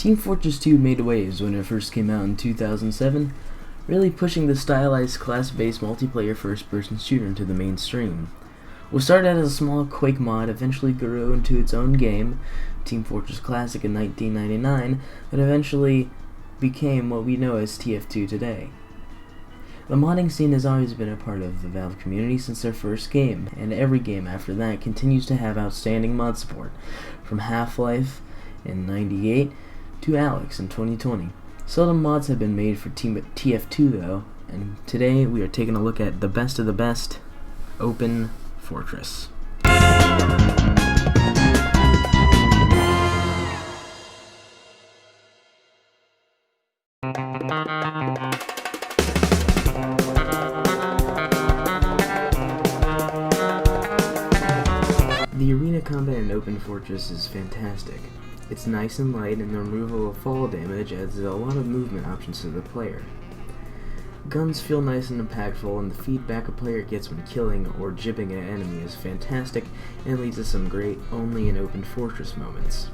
Team Fortress 2 made waves when it first came out in 2007, really pushing the stylized class-based multiplayer first-person shooter into the mainstream. What started out as a small Quake mod eventually grew into its own game, Team Fortress Classic in 1999, that eventually became what we know as TF2 today. The modding scene has always been a part of the Valve community since their first game, and every game after that continues to have outstanding mod support, from Half-Life in '98 to Alex in 2020. Seldom mods have been made for TF2 though, and today we are taking a look at the best of the best, Open Fortress. The arena combat in Open Fortress is fantastic. It's nice and light, and the removal of fall damage adds a lot of movement options to the player. Guns feel nice and impactful, and the feedback a player gets when killing or jibbing an enemy is fantastic and leads to some great only in Open Fortress moments.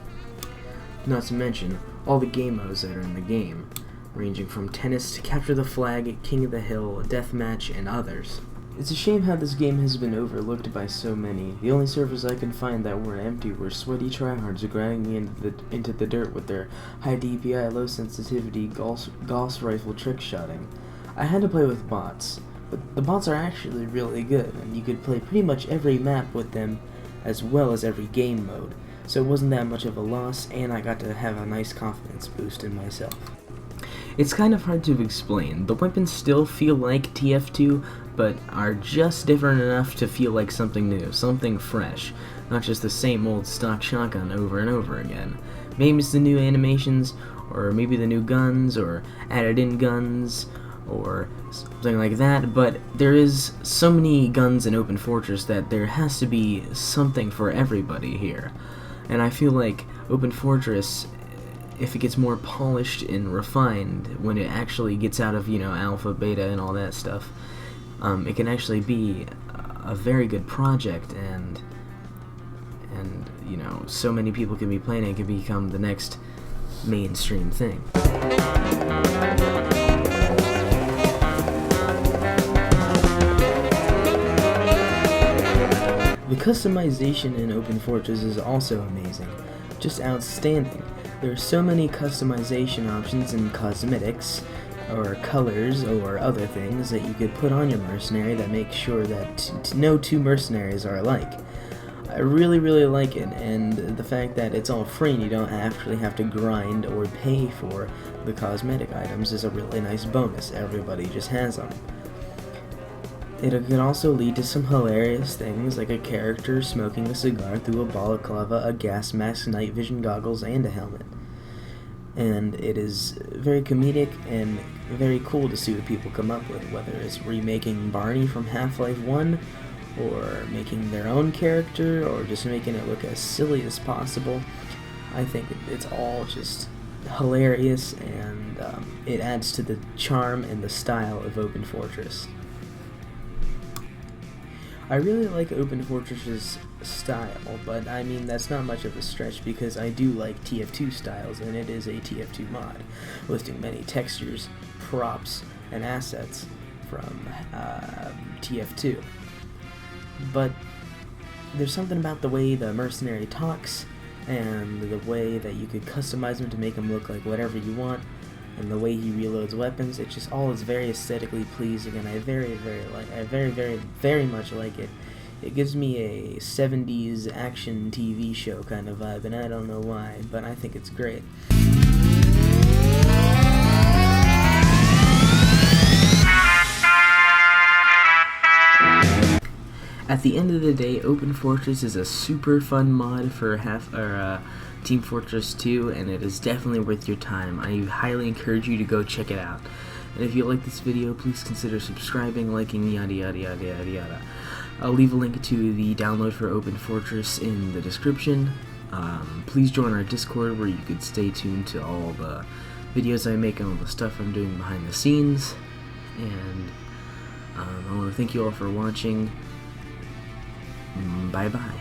Not to mention all the game modes that are in the game, ranging from tennis to capture the flag, king of the hill, deathmatch, and others. It's a shame how this game has been overlooked by so many. The only servers I could find that were empty were sweaty tryhards grinding me into the dirt with their high DPI, low sensitivity Gauss rifle trick shotting. I had to play with bots, but the bots are actually really good, and you could play pretty much every map with them as well as every game mode, so it wasn't that much of a loss, and I got to have a nice confidence boost in myself. It's kind of hard to explain. The weapons still feel like TF2, but are just different enough to feel like something new, something fresh, not just the same old stock shotgun over and over again. Maybe it's the new animations, or maybe the new guns, or added in guns, or something like that, but there is so many guns in Open Fortress that there has to be something for everybody here. And I feel like Open Fortress, if it gets more polished and refined when it actually gets out of, alpha, beta, and all that stuff, it can actually be a very good project, and so many people can be playing it. It can become the next mainstream thing. The customization in Open Fortress is also amazing, just outstanding. There are so many customization options and cosmetics, or colors, or other things that you could put on your mercenary that make sure that no two mercenaries are alike. I really like it, and the fact that it's all free and you don't actually have to grind or pay for the cosmetic items is a really nice bonus. Everybody just has them. It can also lead to some hilarious things, like a character smoking a cigar through a balaclava, a gas mask, night vision goggles, and a helmet. And it is very comedic and very cool to see what people come up with, whether it's remaking Barney from Half-Life 1, or making their own character, or just making it look as silly as possible. I think it's all just hilarious, and it adds to the charm and the style of Open Fortress. I really like Open Fortress's style, but I mean that's not much of a stretch because I do like TF2 styles, and it is a TF2 mod, listing many textures, props, and assets from TF2. But there's something about the way the mercenary talks, and the way that you could customize him to make him look like whatever you want, and the way he reloads weapons. It just all is very aesthetically pleasing, and I very much like it. It gives me a 70s action TV show kind of vibe, and I don't know why, but I think it's great. At the end of the day, Open Fortress is a super fun mod for Team Fortress 2, and it is definitely worth your time. I highly encourage you to go check it out. And if you like this video, please consider subscribing, liking, yada yada yada yada yada. I'll leave a link to the download for Open Fortress in the description. Please join our Discord where you could stay tuned to all the videos I make and all the stuff I'm doing behind the scenes. And I want to thank you all for watching. Bye bye.